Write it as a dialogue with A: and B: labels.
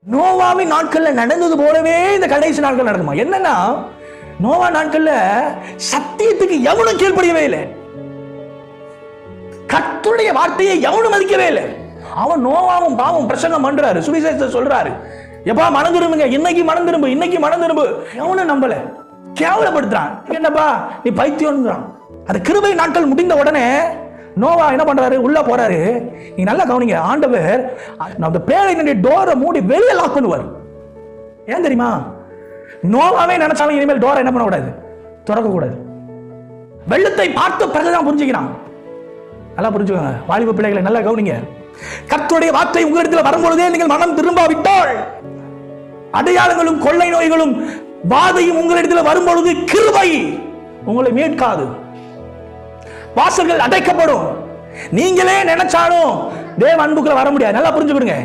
A: நோவாவின் நாட்கள்ல நடந்தது போலவே இந்த கடைசி நாட்கள் நடக்குமா? என்னன்னா, நோவா நாட்கள்ல சத்தியத்துக்கு எவனும் கீழ்ப்படியவே இல்லை. கர்த்தருடைய வார்த்தையை எவனும் மதிக்கவே இல்லை. அவன் நோவாவும் பாவம் பிரசங்கம் பண்றாரு, சுவிசேஷத்தை சொல்றாரு, எப்பா மனம் திரும்புங்க, இன்னைக்கு மனம் திரும்பு, இன்னைக்கு மனம் திரும்பு. எவனும் நம்பல, கேவலப்படுத்துறான். என்னப்பா நீ பைத்தியம்ன்றான். அந்த கிருபை நாட்கள் முடிந்த உடனே நோவா என்ன பண்றாரு? உள்ள போறாரு. நீங்க நல்லா கவனிங்க, ஆண்டவர் அந்த பேழையினுடைய டோரை மூடி வெளியே லாக் பண்ணுவார். ஏன் தெரியுமா? நோவாவே நினைச்சாலும் இனிமேல் டோரை என்ன பண்ணக்கூடாது, திறக்க கூடாது. வெள்ளத்தை பார்த்து பிறகுதான் புரிஞ்சுக்கிறான். நல்லா புரிஞ்சுக்கோங்க வாலிப பிள்ளைகளை, நல்லா கவனிங்க. கர்த்தருடைய வார்த்தை உங்களிடத்தில் வரும்பொழுதே நீங்கள் மனம் திரும்பாவிட்டால், அடையாளங்களும் கொள்ளை நோய்களும் வாதையும் உங்களிடத்தில் வரும்பொழுது கிருபை உங்களை மீட்காது. வாசல்கள் அடைக்கப்படும். நீங்களே நினைச்சாலும் தேவ அன்புக்குள்ள வர முடியாது. நல்லா புரிஞ்சுக்கிடுங்க.